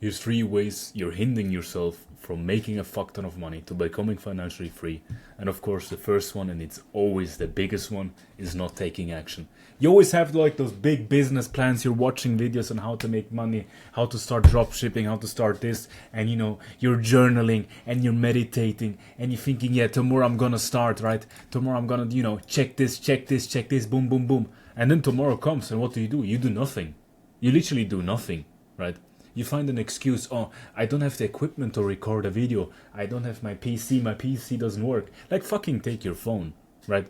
Here's 3 ways you're hindering yourself from making a fuck ton of money to becoming financially free. And of course, the first one, and it's always the biggest one, is not taking action. You always have like those big business plans. You're watching videos on how to make money, how to start drop shipping, how to start this, and you're journaling and you're meditating and you're thinking, yeah, tomorrow I'm gonna start, right? Tomorrow I'm gonna, check this, boom, boom, boom. And then tomorrow comes, and what do? You do nothing. You literally do nothing, right? You find an excuse. Oh, I don't have the equipment to record a video. I don't have my PC. My PC doesn't work. Like, fucking take your phone, right?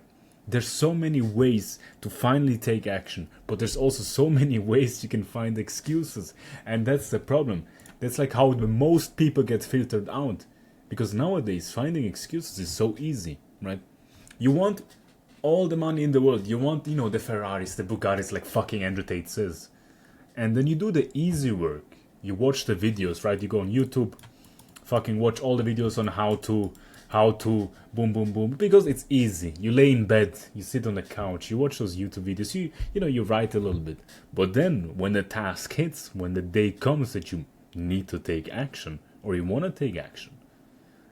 There's so many ways to finally take action, but there's also so many ways you can find excuses. And that's the problem. That's like how the most people get filtered out. Because nowadays, finding excuses is so easy, right? You want all the money in the world. You want, the Ferraris, the Bugattis, like fucking Andrew Tate says. And then you do the easy work. You watch the videos, right? You go on YouTube, fucking watch all the videos on how to boom, boom, boom, because it's easy. You lay in bed, you sit on the couch, you watch those YouTube videos, you write a little bit. But then when the task hits, when the day comes that you need to take action, or you want to take action,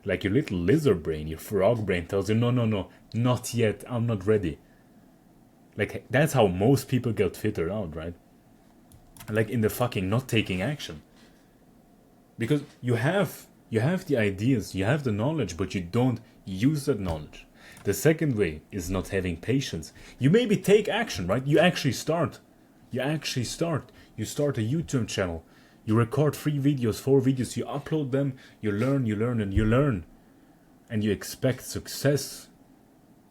like your little lizard brain, your frog brain tells you, no, not yet, I'm not ready. Like, that's how most people get filtered out, right? Like in the fucking not taking action, because you have the ideas, you have the knowledge, but you don't use that knowledge. The second way is not having patience. You maybe take action, right? You start a YouTube channel, you record 3 videos, 4 videos, you upload them, you learn, and you expect success,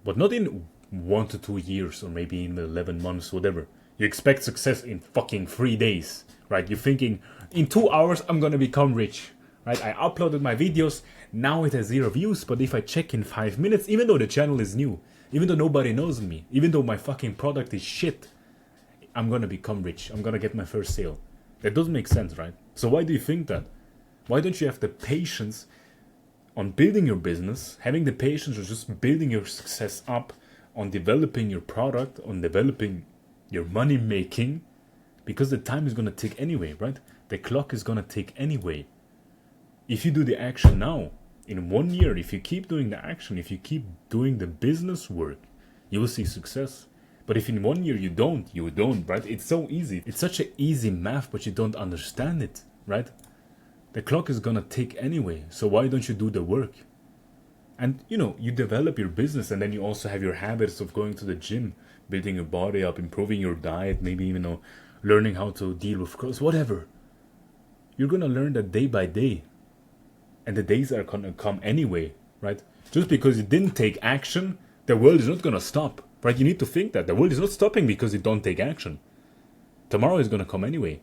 but not in 1 to 2 years, or maybe in 11 months, whatever. You expect success in fucking 3 days, right? You're thinking, in 2 hours, I'm gonna become rich, right? I uploaded my videos, now it has 0 views, but if I check in 5 minutes, even though the channel is new, even though nobody knows me, even though my fucking product is shit, I'm gonna become rich. I'm gonna get my first sale. That doesn't make sense, right? So why do you think that? Why don't you have the patience on building your business, having the patience of just building your success up, on developing your product, on developing your money making, because the time is gonna tick anyway, right? The clock is gonna tick anyway. If you do the action now, in 1 year, if you keep doing the action, if you keep doing the business work, you will see success. But if in 1 year you don't, right? It's so easy. It's such an easy math, but you don't understand it, right? The clock is gonna tick anyway, so why don't you do the work? And you develop your business, and then you also have your habits of going to the gym, building your body up, improving your diet, maybe learning how to deal with cross, whatever. You're gonna learn that day by day, and the days are gonna come anyway, right? Just because you didn't take action, the world is not gonna stop, right? You need to think that the world is not stopping because you don't take action. Tomorrow is gonna come anyway.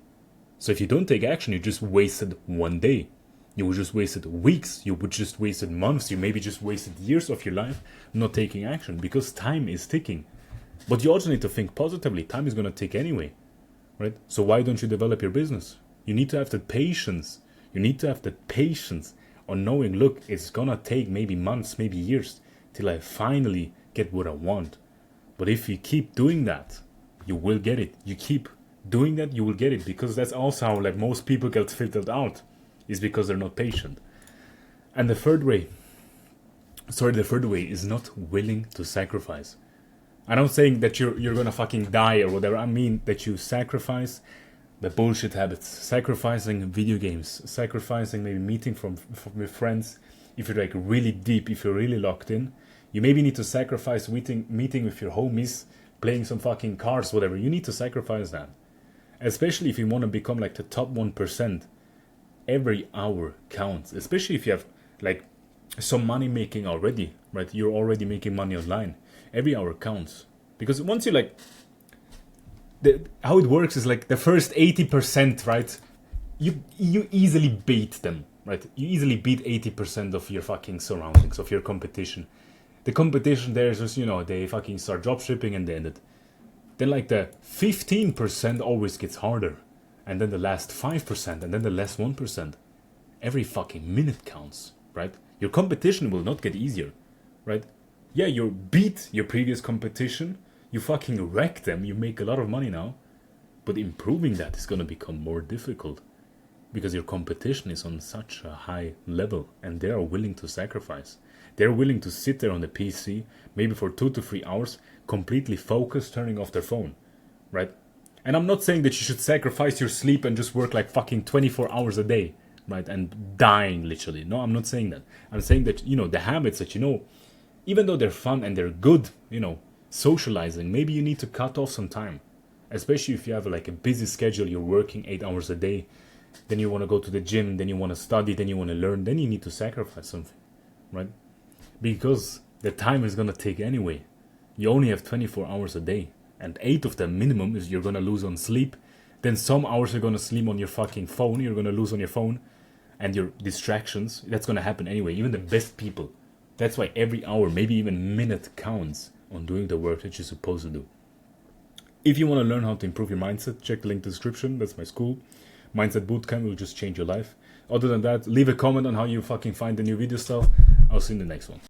So if you don't take action, you just wasted 1 day. You would just wasted weeks. You would just wasted months. You maybe just wasted years of your life not taking action, because time is ticking. But you also need to think positively. Time is going to tick anyway, right? So why don't you develop your business? You need to have the patience. You need to have the patience on knowing, look, it's going to take maybe months, maybe years till I finally get what I want. But if you keep doing that, you will get it. You keep doing that, you will get it, because that's also how like most people get filtered out, is because they're not patient. And the third way is not willing to sacrifice. I'm not saying that you're gonna fucking die or whatever. I mean that you sacrifice the bullshit habits, sacrificing video games, sacrificing maybe meeting with friends. If you're like really deep, if you're really locked in, you maybe need to sacrifice meeting with your homies, playing some fucking cards, whatever. You need to sacrifice that, especially if you want to become like the top 1%. Every hour counts, especially if you have like some money making already, right? You're already making money online. Every hour counts, because once you like, how it works is like the first 80%, right? You easily beat them, right? You easily beat 80% of your fucking surroundings, of your competition. The competition there is just, they fucking start drop shipping and they end it. Then like the 15% always gets harder. And then the last 5%, and then the last 1%. Every fucking minute counts, right? Your competition will not get easier, right? Yeah, you beat your previous competition, you fucking wreck them, you make a lot of money now, but improving that is gonna become more difficult. because your competition is on such a high level and they are willing to sacrifice. They're willing to sit there on the PC, maybe for 2 to 3 hours, completely focused, turning off their phone, right? And I'm not saying that you should sacrifice your sleep and just work like fucking 24 hours a day, right? And dying, literally. No, I'm not saying that. I'm saying that, you know, the habits that, you know, even though they're fun and they're good, you know, socializing, maybe you need to cut off some time. Especially if you have like a busy schedule, you're working 8 hours a day, then you want to go to the gym, then you want to study, then you want to learn, then you need to sacrifice something, right? Because the time is going to take anyway. You only have 24 hours a day, and 8 of them minimum is you're going to lose on sleep. Then some hours you're going to sleep on your fucking phone, you're going to lose on your phone, and your distractions. That's going to happen anyway. Even the best people. That's why every hour, maybe even minute counts on doing the work that you're supposed to do. If you want to learn how to improve your mindset, check the link in the description. That's my school. Mindset Bootcamp will just change your life. Other than that, leave a comment on how you fucking find the new video stuff. I'll see you in the next one.